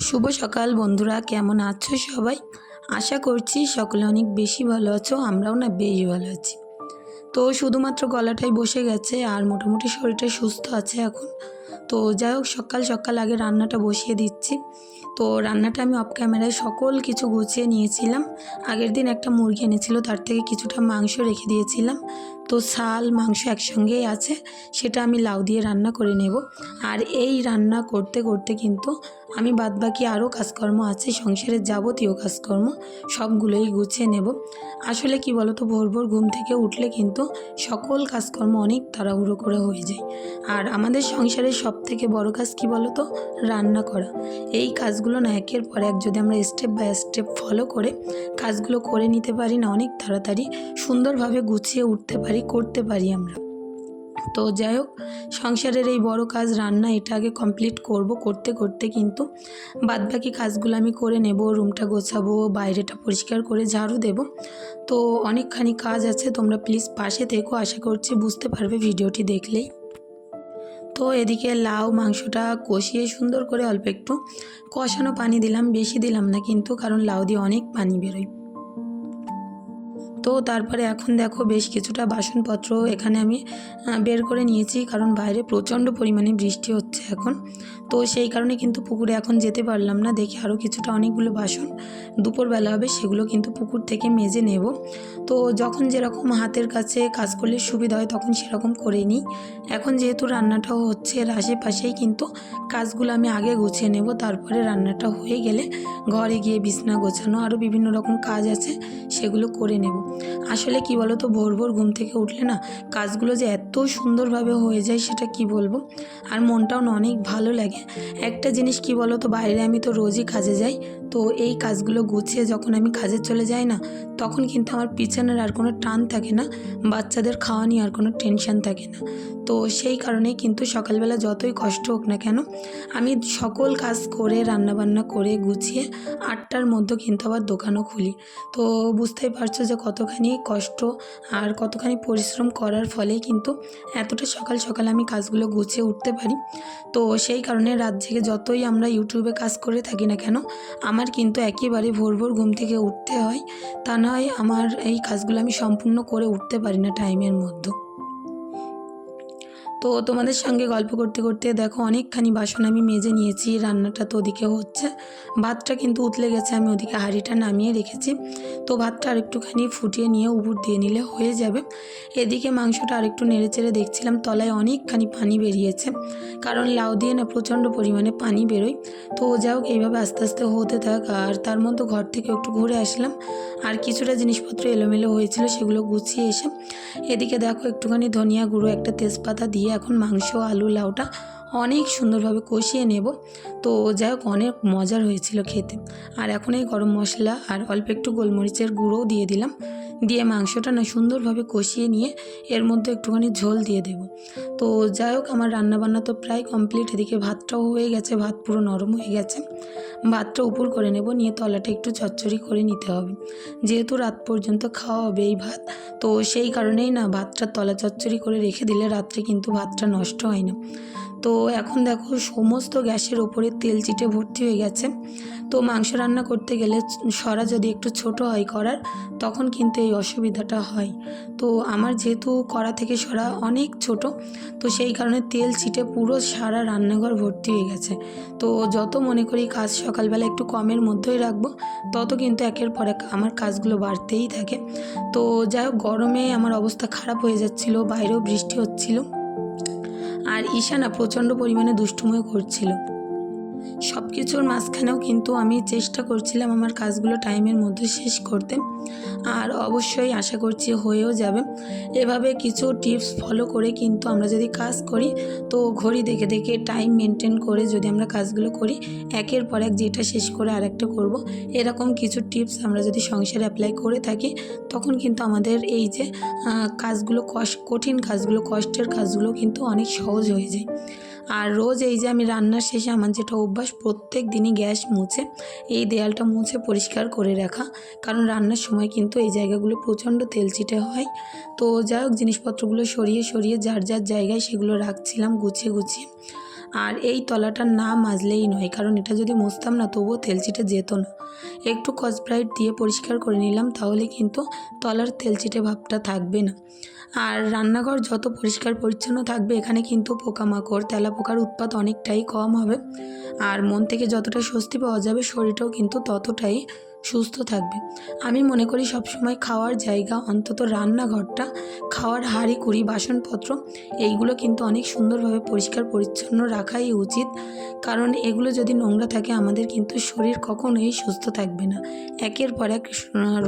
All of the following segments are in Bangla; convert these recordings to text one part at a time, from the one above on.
শুভ সকাল বন্ধুরা, কেমন আছো সবাই? আশা করছি সকলে অনেক বেশি ভালো আছো। আমরাও না বেশ ভালো আছি। তো শুধুমাত্র গলাটাই বসে গেছে আর মোটামুটি শরীরটা সুস্থ আছে এখন। তো যাই হোক, সকাল সকাল আগে রান্নাটা বসিয়ে দিচ্ছি। তো রান্নাটা আমি অফ ক্যামেরায় সকল কিছু গুছিয়ে নিয়েছিলাম। আগের দিন একটা মুরগি এনেছিল, তার থেকে কিছুটা মাংস রেখে দিয়েছিলাম। তো শাল মাংস একসঙ্গেই আছে, সেটা আমি লাউ দিয়ে রান্না করে নেব। আর এই রান্না করতে করতে কিন্তু আমি বাদবাকি আরও কাজকর্ম আছে, সংসারের যাবতীয় কাজকর্ম সবগুলোই গুছিয়ে নেব। আসলে কি বলো তো, ভোর ভোর ঘুম থেকে উঠলে কিন্তু সকল কাজকর্ম অনেক তাড়াহুড়ো করে হয়ে যায়। আর আমাদের সংসারের সব থেকে বড় কাজ কি বলো তো, রান্না করা। এই কাজগুলো না একের পর এক যদি আমরা স্টেপ বাই স্টেপ ফলো করে কাজগুলো করে নিতে পারি না, অনেক তাড়াতাড়ি সুন্দরভাবে গুছিয়ে উঠতে পারি, করতে পারি আমরা। তো যাই হোক, সংসারের এই বড় কাজ রান্না, এটা আগে কমপ্লিট করব। করতে করতে কিন্তু বাদবাকি কাজগুলো আমি করে নেব। রুমটা গোছাবো, বাইরেটা পরিষ্কার করে ঝাড়ু দেব। তো অনেকখানি কাজ আছে, তোমরা প্লিজ পাশে থেকো। আশা করছি বুঝতে পারবে ভিডিওটি দেখলেই। তো এদিকে লাউ মাংসটা কষিয়ে সুন্দর করে অল্প একটু কষানো পানি দিলাম, বেশি দিলাম না কিন্তু, কারণ লাউ দিয়ে অনেক পানি বেরোয়। তো তারপরে এখন দেখো বেশ কিছুটা বাসনপত্র এখানে আমি বের করে নিয়েছি, কারণ বাইরে প্রচণ্ড পরিমাণে বৃষ্টি হচ্ছে এখন। তো সেই কারণে কিন্তু পুকুরে এখন যেতে পারলাম না। দেখি আরও কিছুটা অনেকগুলো বাসন দুপুরবেলা হবে, সেগুলো কিন্তু পুকুর থেকে মেজে নেব। তো যখন যেরকম হাতের কাছে কাজ করলে সুবিধা হয় তখন সেরকম করে নিই। এখন যেহেতু রান্নাটাও হচ্ছে, এর আশেপাশেই কিন্তু কাজগুলো আমি আগে গুছিয়ে নেব। তারপরে রান্নাটা হয়ে গেলে ঘরে গিয়ে বিছনা গোছানো, আরও বিভিন্ন রকম কাজ আছে, সেগুলো করে নেব। আসলে কি বলো তো, ভোর ভোর ঘুম থেকে উঠলে না কাজগুলো যে এত সুন্দরভাবে হয়ে যায় সেটা কি বলবো। আর মনটাও না অনেক ভালো লাগে। একটা জিনিস কি বলো তো, বাইরে আমি তো রোজই কাজে যাই। তো এই কাজগুলো গুছিয়ে যখন আমি কাজে চলে যাই না, তখন কিন্তু আমার পিছনের আর কোনো টান থাকে না, বাচ্চাদের খাওয়া নিয়ে আর কোনো টেনশন থাকে না। তো সেই কারণেই কিন্তু সকালবেলা যতই কষ্ট হোক না কেন, আমি সকল কাজ করে রান্নাবান্না করে গুছিয়ে 8টার মধ্যে কিন্তু আবার দোকানও খুলি। তো বুঝতেই পারছো যে কতখানি কষ্ট আর কতখানি পরিশ্রম করার ফলেই কিন্তু এতটা সকাল সকাল আমি কাজগুলো গুছিয়ে উঠতে পারি। তো সেই কারণে রাত জেগে যতই আমরা ইউটিউবে কাজ করে থাকি না কেন, আমার কিন্তু একেবারে ভোর ভোর ঘুম থেকে উঠতে হয়। তা নয় আমার এই কাজগুলো আমি সম্পূর্ণ করে উঠতে পারি না টাইমের মধ্যে। তো তোমাদের সঙ্গে গল্প করতে করতে দেখো অনেকখানি বাসন আমি মেজে নিয়েছি। রান্নাটা তো ওদিকে হচ্ছে, ভাতটা কিন্তু উতলে গেছে, আমি ওদিকে হাঁড়িটা নামিয়ে রেখেছি। তো ভাতটা আরেকটুখানি ফুটিয়ে নিয়ে উপর দিয়ে নিলে হয়ে যাবে। এদিকে মাংসটা আরেকটু নেড়ে চেড়ে দেখছিলাম, তলায় অনেকখানি পানি বেরিয়েছে, কারণ লাউ দিয়ে না প্রচণ্ড পরিমাণে পানি বেরোয়। তো যাই হোক, এইভাবে আস্তে আস্তে হতে থাক। আর তার মধ্যে ঘর থেকে একটু ঘুরে আসলাম, আর কিছুটা জিনিসপত্র এলোমেলো হয়েছিল সেগুলো গুছিয়ে এসে এদিকে দেখো একটুখানি ধনিয়া গুঁড়ো, একটা তেজপাতা দিয়ে এখন মাংস আলু লাউটা অনেক সুন্দরভাবে কষিয়ে নেব। তো যাই হোক, অনেক মজার হয়েছিল খেতে। আর এখন এই গরম মশলা আর অল্প একটু গোলমরিচের গুঁড়োও দিয়ে দিলাম, দিয়ে মাংসটা না সুন্দরভাবে কষিয়ে নিয়ে এর মধ্যে একটুখানি ঝোল দিয়ে দেব। তো যাই হোক, আমার রান্নাবান্না তো প্রায় কমপ্লিট। এদিকে ভাতটাও হয়ে গেছে, ভাত পুরো নরম হয়ে গেছে। ভাতটা উপর করে নেব, নিয়ে তলাটা একটু চচ্চড়ি করে নিতে হবে, যেহেতু রাত পর্যন্ত খাওয়া হবে এই ভাত। তো সেই কারণেই না ভাতটা তলা চচ্চড়ি করে রেখে দিলে রাত্রে কিন্তু ভাতটা নষ্ট হয় না। তো এখন দেখো সমস্ত গ্যাসের ওপরে তেল চিটে ভর্তি হয়ে গেছে। তো মাংস রান্না করতে গেলে সরা যদি একটু ছোট হয় করার, তখন কিন্তু এই অসুবিধাটা হয়। তো আমার যেহেতু কড়া থেকে সরা অনেক ছোট, তো সেই কারণে তেল ছিটে পুরো সারা রান্নাঘর ভর্তি হয়ে গেছে। তো যত মনে করি কাজ সকালবেলা একটু কমের মধ্যেই রাখবো, তত কিন্তু একের পর এক আমার কাজগুলো বাড়তেই থাকে। তো যাই হোক, গরমে আমার অবস্থা খারাপ হয়ে যাচ্ছিলো, বাইরেও বৃষ্টি হচ্ছিল, আর ঈশানা প্রচণ্ড পরিমাণে দুষ্টুমিও করছিল। সব কিছুর মাঝখানেও কিন্তু আমি চেষ্টা করছিলাম আমার কাজগুলো টাইমের মধ্যে শেষ করতে, আর অবশ্যই আশা করছি হয়েও যাবে। এভাবে কিছু টিপস ফলো করে কিন্তু আমরা যদি কাজ করি, তো ঘড়ি দেখে দেখে টাইম মেনটেন করে যদি আমরা কাজগুলো করি, একের পর এক যেটা শেষ করে আরেকটা করব, এরকম কিছু টিপস আমরা যদি সংসারে অ্যাপ্লাই করে থাকি, তখন কিন্তু আমাদের এই যে কাজগুলো কঠিন কাজগুলো, কষ্টের কাজগুলো কিন্তু অনেক সহজ হয়ে যায়। আর রোজ এই যে আমি রান্নার শেষে আমার যেটা অভ্যাস, প্রত্যেক দিনই গ্যাস মুছে এই দেয়ালটা মুছে পরিষ্কার করে রাখা, কারণ রান্নার সময় কিন্তু এই জায়গাগুলো প্রচণ্ড তেলচিটে হয়। তো যাই হোক, জিনিসপত্রগুলো সরিয়ে সরিয়ে যার যার জায়গায় সেগুলো রাখছিলাম গুছিয়ে গুছিয়ে। আর এই তলাটা না মাজলেই নয়, কারণ এটা যদি মুছতাম না তবুও তেলচিটে যেত না। একটু স্কচব্রাইট দিয়ে পরিষ্কার করে নিলাম, তাহলে কিন্তু তলার তেলচিটে ভাবটা থাকবে না। আর রান্নাঘর যত পরিষ্কার পরিচ্ছন্ন থাকবে এখানে কিন্তু পোকামাকড় তেলাপোকার উৎপাত অনেকটাই কম হবে। আর মন থেকে যতটা স্বস্তি পাওয়া যাবে শরীরটাও কিন্তু ততটাই সুস্থ থাকবে। আমি মনে করি সবসময় খাওয়ার জায়গা, অন্তত রান্নাঘরটা, খাওয়ার হাঁড়ি কুড়ি বাসনপত্র এইগুলো কিন্তু অনেক সুন্দরভাবে পরিষ্কার পরিচ্ছন্ন রাখাই উচিত। কারণ এগুলো যদি নোংরা থাকে আমাদের কিন্তু শরীর কখনোই সুস্থ থাকবে না, একের পর এক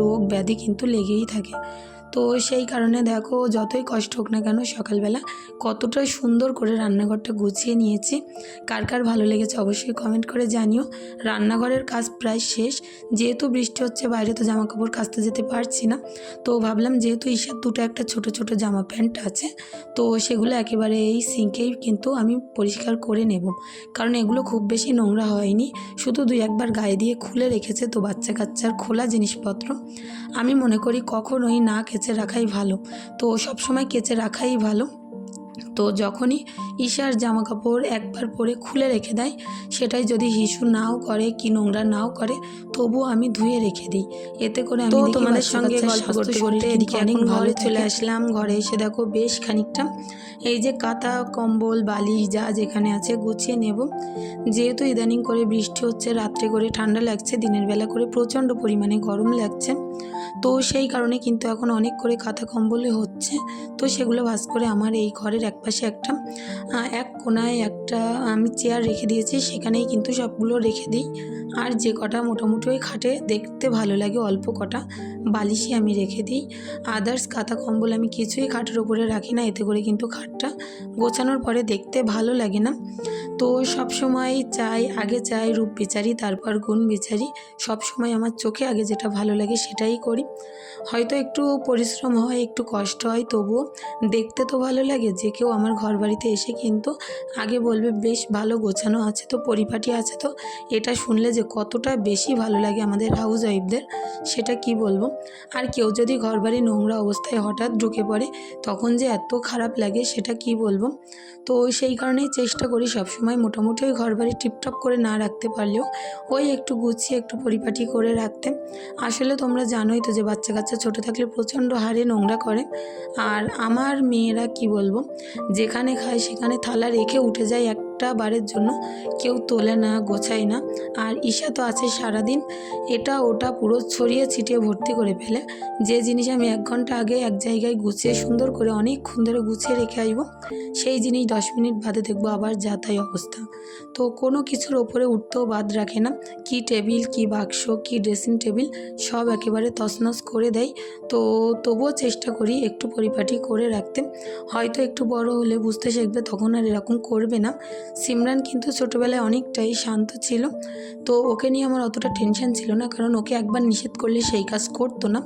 রোগ ব্যাধি কিন্তু লেগেই থাকে। তো সেই কারণে দেখো যতই কষ্ট হোক না কেন সকালবেলা কতটা সুন্দর করে রান্নাঘরটা গুছিয়ে নিয়েছি। কার কার ভালো লেগেছে অবশ্যই কমেন্ট করে জানিও। রান্নাঘরের কাজ প্রায় শেষ, যেহেতু বৃষ্টি হচ্ছে বাইরে তো জামা কাপড় কাচতে যেতে পারছি না। তো ভাবলাম যেহেতু ঈশার দুটো একটা ছোট ছোট জামা প্যান্ট আছে, তো সেগুলো একেবারে এই সিঙ্কেই কিন্তু আমি পরিষ্কার করে নেব। কারণ এগুলো খুব বেশি নোংরা হয়নি, শুধু দুই একবার গায়ে দিয়ে খুলে রেখেছে। তো বাচ্চা কাচ্চার খোলা জিনিসপত্র আমি মনে করি কখনোই না কেচে রাখাই ভালো। তো সবসময় কেচে রাখাই ভালো। তো যখনই ঈশার জামা কাপড় একবার পরে খুলে রেখে দেয়, সেটাই যদি হিসু নাও করে কি নোংরা নাও করে তবুও আমি ধুয়ে রেখে দিই। এতে করে আমি তোমাদের সঙ্গে গল্প করতে করতে এদিকে এখন ঘরে চলে আসলাম। ঘরে এসে দেখো বেশ খানিকটা এই যে কাঁথা কম্বল বালিশ যা যেখানে আছে গুছিয়ে নেব। যেহেতু ইদানিং করে বৃষ্টি হচ্ছে, রাত্রে করে ঠান্ডা লাগছে, দিনের বেলা করে প্রচণ্ড পরিমাণে গরম লাগছে। তো সেই কারণে কিন্তু এখন অনেক করে কাঁথা কম্বলে হচ্ছে। তো সেগুলো ভাঁজ করে আমার এই ঘরের একপাশে একটা এক কোনায় একটা আমি চেয়ার রেখে দিয়েছি, সেখানেই কিন্তু সবগুলো রেখে দিই। আর যে কটা মোটামুটি ওই খাটে দেখতে ভালো লাগে অল্প কটা বালিশই আমি রেখে দিই। আদার্স কাঁথা কম্বল আমি কিছুই খাটের ওপরে রাখি না, এতে করে কিন্তু খাটটা গোছানোর পরে দেখতে ভালো লাগে না। তো সব সময় আগে চাই রূপ বিচারি তারপর গুণ বিচারি। সব সময় আমার চোখে আগে যেটা ভালো লাগে সেটাই করি। হয়তো একটু পরিশ্রম হয়, একটু কষ্ট হয়, তবুও দেখতে তো ভালো লাগে। যে কেউ আমার ঘর বাড়িতে এসে কিন্তু আগে বলবে বেশ ভালো গোছানো আছে তো, পরিপাটি আছে তো। এটা শুনলে যে কতটা বেশি ভালো লাগে আমাদের হাউস ওয়াইফদের সেটা কি বলবো। আর কেউ যদি ঘর বাড়ি নোংরা অবস্থায় হঠাৎ ঢুকে পড়ে তখন যে এত খারাপ লাগে সেটা কি বলবো। তো সেই কারণেই চেষ্টা করি সবসময় মোটামুটি ওই ঘর বাড়ি টিপটপ করে না রাখতে পারলেও ওই একটু গুছিয়ে একটু পরিপাটি করে রাখতে। আসলে তোমরা জানোই তো যে বাচ্চা কাচ্চা ছোটো থাকলে প্রচণ্ড হারে নোংরা করে। আর আমার মেয়েরা কি বলবো, যেখানে খায় সেখানে থালা রেখে উঠে যায়, একটা বারের জন্য কেউ তোলে না, গোছায় না। আর ঈশা তো আছে সারাদিন এটা ওটা পুরো ছড়িয়ে ছিটিয়ে ভর্তি করে ফেলে। যে জিনিস আমি 1 ঘন্টা আগে এক জায়গায় গুছিয়ে সুন্দর করে অনেকক্ষণ ধরে গুছিয়ে রেখে আসবো, সেই জিনিস 10 মিনিট বাদে দেখবো আবার যা তাই অবস্থা। তো কোনো কিছুর ওপরে উঠতেও বাদ রাখে না, কি টেবিল কি বাক্স কি ড্রেসিং টেবিল সব একেবারে তছনছ করে দেয়। তো তবুও চেষ্টা করি একটু পরিপাটি করে রাখতে। হয়তো একটু বড় হলে বুঝতে শিখবে, তখন আর এরকম করবে না। সিমরান কিন্তু ছোটোবেলায় অনেকটাই শান্ত ছিল, তো ওকে নিয়ে আমার অতটা টেনশন ছিল না, কারণ ওকে একবার নিষেধ করলে সেই কাজ করতো না।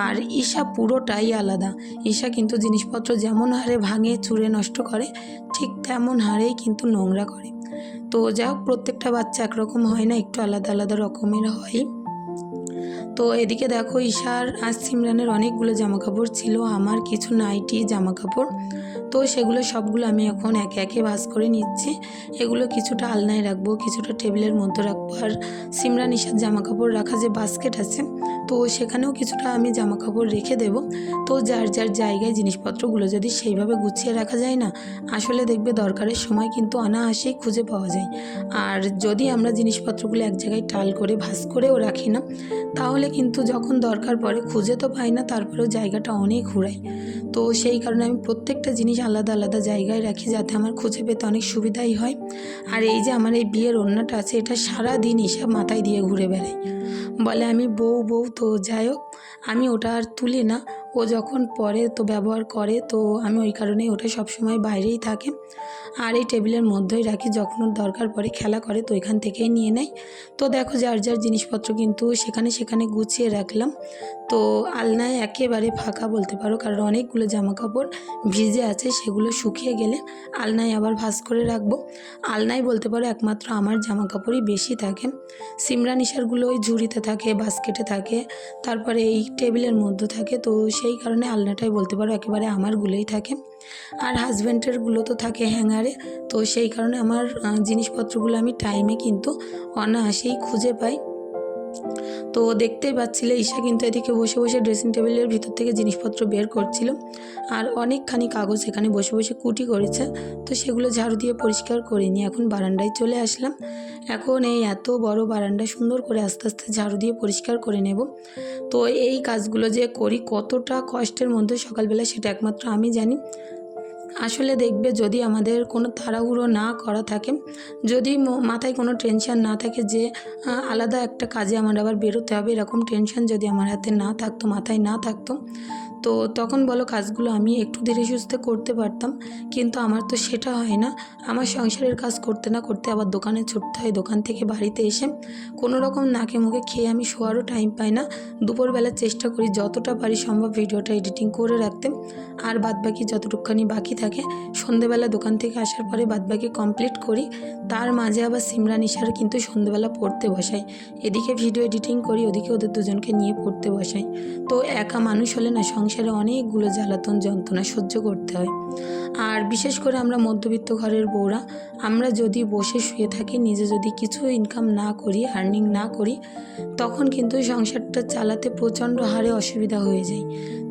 আর ঈশা পুরোটাই আলাদা। ঈশা কিন্তু জিনিসপত্র যেমন হারে ভাঙে চুরে নষ্ট করে ঠিক তেমন হারেই কিন্তু নোংরা করে। তো যাই হোক, প্রত্যেকটা বাচ্চা একরকম হয় না, একটু আলাদা আলাদা রকমের হয়। তো এদিকে দেখো ঈশার আর সিমরানের অনেকগুলো জামা কাপড় ছিল, আমার কিছু নাইটি জামা কাপড়। তো সেগুলো সবগুলো আমি এখন একে একে ভাঁজ করে নিচ্ছি। এগুলো কিছুটা আলনায় রাখবো, কিছুটা টেবিলের মধ্যে রাখবো। আর সিমরান ঈশার জামা কাপড় রাখা যে বাস্কেট আছে, তো সেখানেও কিছুটা আমি জামা কাপড় রেখে দেব। তো যার যার জায়গায় জিনিসপত্রগুলো যদি সেইভাবে গুছিয়ে রাখা যায় না, আসলে দেখবে দরকারের সময় কিন্তু অনায়াসেই খুঁজে পাওয়া যায়। আর যদি আমরা জিনিসপত্রগুলো এক জায়গায় টাল করে ভাঁজ করেও রাখি না, তাহলে কিন্তু যখন দরকার পড়ে খুঁজে তো পাই না, তারপরেও জায়গাটা অনেক ঘুরায়। তো সেই কারণে আমি প্রত্যেকটা জিনিস আলাদা আলাদা জায়গায় রাখি, যাতে আমার খুঁজে পেতে অনেক সুবিধাই হয়। আর এই যে আমার এই বিয়ের ওড়নাটা আছে, এটা সারাদিন হিসাব মাথায় দিয়ে ঘুরে বেড়াই, বলে আমি বউ বউ। তো যাই হোক, আমি ওটা আর তুলি না, ও যখন পরে তো ব্যবহার করে, তো আমি ওই কারণেই ওটা সবসময় বাইরেই থাকে। আর এই টেবিলের মধ্যেই রাখি, যখন ওর দরকার পড়ে খেলা করে তো এখান থেকেই নিয়ে নেয়। তো দেখো যার যার জিনিসপত্র কিন্তু সেখানে সেখানে গুছিয়ে রাখলাম। তো আলনায় একেবারে ফাঁকা বলতে পারো, কারণ অনেকগুলো জামা কাপড় ভিজে আছে, সেগুলো শুকিয়ে গেলে আলনায় আবার ভাঁজ করে রাখবো। আলনায় বলতে পারো একমাত্র আমার জামা কাপড়ই বেশি থাকে। সিমরান ঈশারগুলো ওই ঝুড়িতে থাকে, বাস্কেটে থাকে, তারপরে এই টেবিলের মধ্যে থাকে। তো সেই কারণে আলনাটাই বলতে পারো একেবারে আমারগুলোই থাকে। আর হাজব্যান্ডেরগুলো তো থাকে হ্যাঙ্গারে। তো সেই কারণে আমার জিনিসপত্রগুলো আমি টাইমে কিন্তু অনায়াসেই খুঁজে পাই। তো দেখতেই পাচ্ছিলে ঈশা কিন্তু এদিকে বসে বসে ড্রেসিং টেবিলের ভিতর থেকে জিনিসপত্র বের করছিল, আর অনেকখানি কাগজ এখানে বসে বসে কুটি করেছে। তো সেগুলো ঝাড়ু দিয়ে পরিষ্কার করে নিয়ে এখন বারান্দায় চলে আসলাম। এখন এই এত বড় বারান্দা সুন্দর করে আস্তে আস্তে ঝাড়ু দিয়ে পরিষ্কার করে নেব। তো এই কাজগুলো যে করি কতটা কষ্টের মধ্যে সকালবেলা সেটা একমাত্র আমি জানি। আসলে দেখবে যদি আমাদের কোনো তাড়াহুড়ো না করা থাকে, যদি মাথায় কোনো টেনশন না থাকে যে আলাদা একটা কাজে আমার আবার বেরোতে হবে, এরকম টেনশন যদি আমার হাতে না থাকতো, মাথায় না থাকতো, তো তখন বলো কাজগুলো আমি একটু ধীরে সুস্থে করতে পারতাম। কিন্তু আমার তো সেটা হয় না। আমার সংসারের কাজ করতে না করতে আবার দোকানে ছুটতে হয়, দোকান থেকে বাড়িতে এসে কোনো রকম নাকে মুখে খেয়ে আমি শোয়ারও টাইম পাই না। দুপুরবেলা চেষ্টা করি যতটা পারি সম্ভব ভিডিওটা এডিটিং করে রাখতে, আর বাদবাকি যতটুকুখানি বাকি থাকে সন্ধেবেলা দোকান থেকে আসার পরে বাদবাকি কমপ্লিট করি। তার মাঝে আবার সিমরান ঈশার কিন্তু সন্ধেবেলা পড়তে বসাই, এদিকে ভিডিও এডিটিং করি, ওদিকে ওদের দুজনকে নিয়ে পড়তে বসাই। তো একা মানুষ হলে না সংসারে অনেকগুলো জ্বালাতন যন্ত্রণা সহ্য করতে হয়। আর বিশেষ করে আমরা মধ্যবিত্ত ঘরের বউরা, আমরা যদি বসে শুয়ে থাকি, নিজে যদি কিছু ইনকাম না করি, আর্নিং না করি, তখন কিন্তু সংসারটা চালাতে প্রচণ্ড হারে অসুবিধা হয়ে যায়।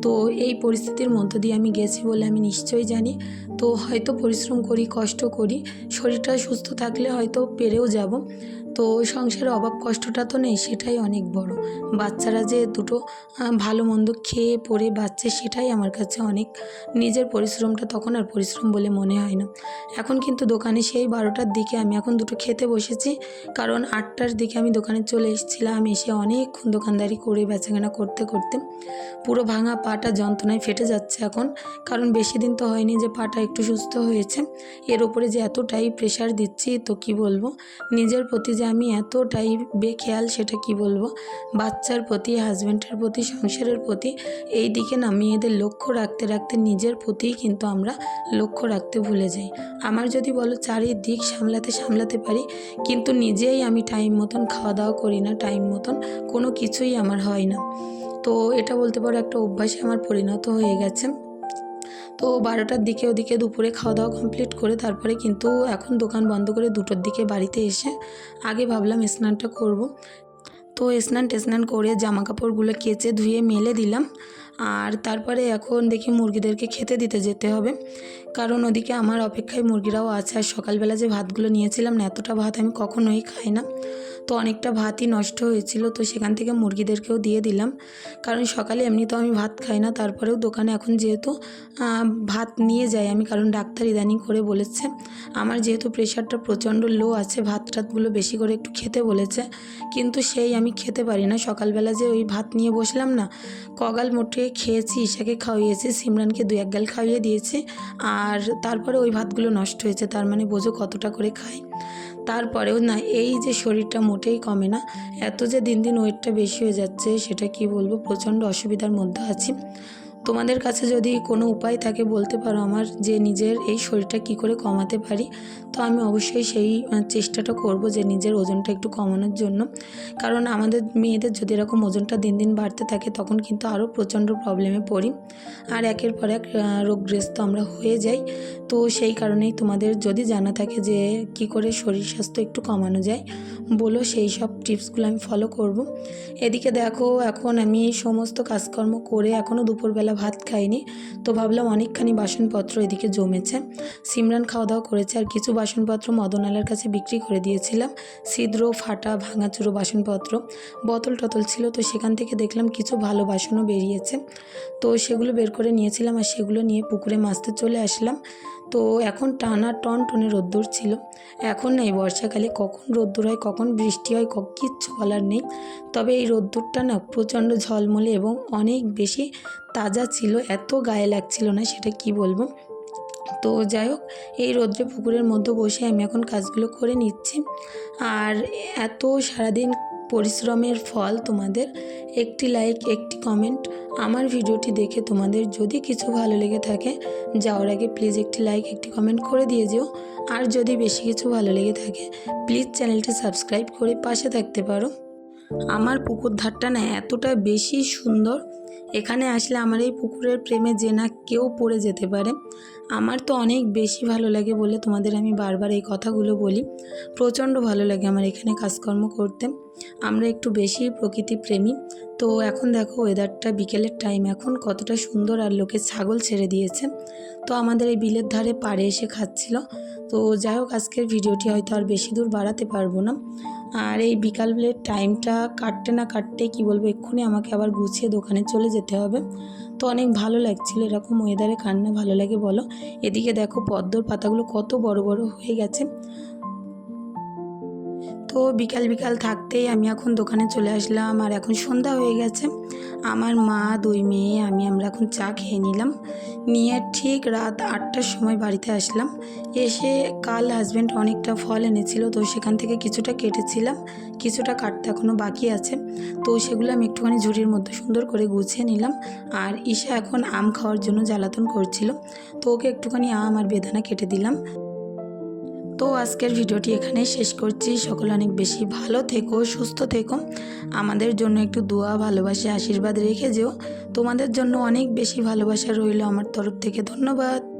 তো এই পরিস্থিতির মধ্য দিয়ে আমি গেছি বলে আমি নিশ্চয়ই জানি। তো হয়তো পরিশ্রম করি, কষ্ট করি, শরীরটা সুস্থ থাকলে হয়তো পেরেও যাব। তো সংসারে অভাব কষ্টটা তো নেই, সেটাই অনেক বড়। বাচ্চারা যে দুটো ভালো মন্দ খেয়ে পরে বাচ্চা, সেটাই আমার কাছে অনেক। নিজের পরিশ্রমটা তখন আর পরিশ্রম বলে মনে হয় না। এখন কিন্তু দোকানে সেই 12টার দিকে আমি এখন দুটো খেতে বসেছি, কারণ 8টার দিকে আমি দোকানে চলে এসেছিলাম। এসে অনেকক্ষণ দোকানদারি করে বেচাকেনা করতে করতে পুরো ভাঙা পাটা যন্ত্রণায় ফেটে যাচ্ছে এখন, কারণ বেশি দিন তো হয়নি যে পাটা একটু সুস্থ হয়েছে। এর উপরে যে এতটাই প্রেশার দিচ্ছি, তো কি বলবো, নিজের প্রতি যে আমি এতটাই বেখেয়াল সেটা কি বলবো। বাচ্চার প্রতি, হাজব্যান্ডের প্রতি, সংসারের প্রতি, এই দিকে না মেয়েদের লক্ষ্য রাখতে রাখতে নিজের প্রতিই কিন্তু আমরা লক্ষ্য রাখতে ভুলে যাই। আমার যদি বলো চারিদিক সামলাতে সামলাতে পারি, কিন্তু নিজেই আমি টাইম মতন খাওয়া দাওয়া করি না, টাইম মতন কোনো কিছুই আমার হয় না। তো এটা বলতে পারো একটা অভ্যাসে আমার পরিণত হয়ে গেছে। তো 12টার দিকে ওদিকে দুপুরে খাওয়া দাওয়া কমপ্লিট করে তারপরে কিন্তু এখন দোকান বন্ধ করে 2টোর দিকে বাড়িতে এসে আগে ভাবলাম স্নানটা করব। তো স্নান করে জামা কাপড়গুলো কেচে ধুয়ে মেলে দিলাম। আর তারপরে এখন দেখি মুরগিদেরকে খেতে দিতে যেতে হবে, কারণ ওদিকে আমার অপেক্ষায় মুরগিরাও আছে। আর সকালবেলা যে ভাতগুলো নিয়েছিলাম না, এতটা ভাত আমি কখনোই খাই না। তো অনেকটা ভাতই নষ্ট হয়েছিল, তো সেখান থেকে মুরগিদেরকেও দিয়ে দিলাম। কারণ সকালে এমনিতেও আমি ভাত খাই না, তারপরেও দোকানে এখন যেহেতু ভাত নিয়ে যাই আমি, কারণ ডাক্তার ইদানিং করে বলেছে আমার যেহেতু প্রেশারটা প্রচণ্ড লো আছে, ভাত টাতগুলো বেশি করে একটু খেতে বলেছে। কিন্তু সেই আমি খেতে পারি না। সকালবেলা যে ওই ভাত নিয়ে বসলাম না, কগাল মোটে খেয়েছি, ঈশাকে খাওয়িয়েছি, সিমরানকে 2-1 গাল খাইয়ে দিয়েছি, আর তারপরে ওই ভাতগুলো নষ্ট হয়েছে। তার মানে বোঝো কতটা করে খাই। তারপরেও না এই যে শরীরটা মোটেই কমে না, এত যে দিন দিন ওয়েটটা বেশি হয়ে যাচ্ছে সেটা কি বলবো, প্রচণ্ড অসুবিধার মধ্যে আছি। তোমাদের কাছে যদি কোনো উপায় থাকে বলতে পারো আমার, যে নিজের এই শরীরটা কি করে কমাতে পারি। তো আমি অবশ্যই সেই চেষ্টাটা করব যে নিজের ওজনটা একটু কমানোর জন্য। কারণ আমাদের মেয়েদের যদি এরকম ওজনটা দিন দিন বাড়তে থাকে তখন কিন্তু আরও প্রচণ্ড প্রবলেমে পড়ি, আর একের পর এক রোগগ্রস্ত আমরা হয়ে যাই। তো সেই কারণেই তোমাদের যদি জানা থাকে যে কি করে শরীর স্বাস্থ্য একটু কমানো যায়, বলো, সেই সব টিপসগুলো আমি ফলো করব। এদিকে দেখো এখন আমি সমস্ত কাজকর্ম করে এখনও দুপুরবেলা ভাত খাইনি। তো ভাবলাম অনেকখানি বাসনপত্র এদিকে জমেছে, সিমরান খাওয়া দাওয়া করেছে, আর কিছু বাসনপত্র মদনালার কাছে বিক্রি করে দিয়েছিলাম। ছিদ্র ফাটা ভাঙাচুরো বাসনপত্র, বোতল টতল ছিল, তো সেখান থেকে দেখলাম কিছু ভালো বাসনও বেরিয়েছে। তো সেগুলো বের করে নিয়েছিলাম, আর সেগুলো নিয়ে পুকুরে মাছতে চলে আসলাম। তো এখন টানা টনটনে রোদ্দুর ছিল। এখন না এই বর্ষাকালে কখন রোদ্দুর হয় কখন বৃষ্টি হয় কিচ্ছু বলার নেই। তবে এই রোদ্দুরটা না প্রচণ্ড ঝলমলে এবং অনেক বেশি তাজা ছিল, এত গায়ে লাগছিল না সেটা কি বলবো। তো যাই হোক, এই রোদ্রে পুকুরের মধ্যে বসে আমি এখন কাজগুলো করে নিচ্ছি। আর এত সারাদিন পরিশ্রমের ফল তোমাদের একটি লাইক, একটি কমেন্ট। আমার ভিডিওটি দেখে তোমাদের যদি কিছু ভালো লেগে থাকে, যাওয়ার আগে প্লিজ একটি লাইক, একটি কমেন্ট করে দিয়ে যেও। আর যদি বেশি কিছু ভালো লেগে থাকে প্লিজ চ্যানেলটি সাবস্ক্রাইব করে পাশে থাকতে পারো। আমার পুকুর ধারটা না এতটা বেশি সুন্দর, এখানে আসলে আমার এই পুকুরের প্রেমে যে না কেউ পড়ে যেতে পারে। আমার তো অনেক বেশি ভালো লাগে বলে তোমাদের আমি বারবার এই কথাগুলো বলি। প্রচণ্ড ভালো লাগে আমার এখানে কাজকর্ম করতে। আমরা একটু বেশি প্রকৃতি প্রেমী। তো এখন দেখো ওয়েদারটা বিকেলের টাইম, এখন কতটা সুন্দর, আর লোকে ছাগল ছেড়ে দিয়েছে। তো আমাদের এই বিলের ধারে পাড়ে এসে খাচ্ছিল। তো যাই হোক, আজকের ভিডিওটি হয়তো আর বেশি দূর বাড়াতে পারবো না। আর এই বিকালের টাইমটা কাটতে না কাটতে কি বলবো, এক্ষুনি আমাকে আবার গুছিয়ে দোকানে চলে যেতে হবে। তো অনেক ভালো লাগছিল, এরকম ওয়েদারে কার না ভালো লাগে বলো। এদিকে দেখো পদ্মর পাতাগুলো কত বড় বড় হয়ে গেছে। তো বিকাল বিকাল থাকতেই আমি এখন দোকানে চলে আসলাম, আর এখন সন্ধ্যা হয়ে গেছে। আমার মা, দুই মেয়ে, আমরা এখন চা খেয়ে নিলাম। নিয়ে ঠিক রাত 8টার সময় বাড়িতে আসলাম। এসে কাল হাজব্যান্ড অনেকটা ফল এনেছিল, তো সেখান থেকে কিছুটা কেটেছিলাম, কিছুটা কাটতে এখনও বাকি আছে। তো সেগুলো আমি একটুখানি ঝুড়ির মধ্যে সুন্দর করে গুছিয়ে নিলাম। আর ঈশা এখন আম খাওয়ার জন্য জ্বালাতন করছিল, তো ওকে একটুখানি আম আর বেদানা কেটে দিলাম। তো আজকের ভিডিওটি এখানেই শেষ করছি। সকলে অনেক বেশি ভালো থেকো, সুস্থ থেকো। আমাদের জন্য একটু দোয়া, ভালোবাসা, আশীর্বাদ রেখে যেও। তোমাদের জন্য অনেক বেশি ভালোবাসা রইল আমার তরফ থেকে। ধন্যবাদ।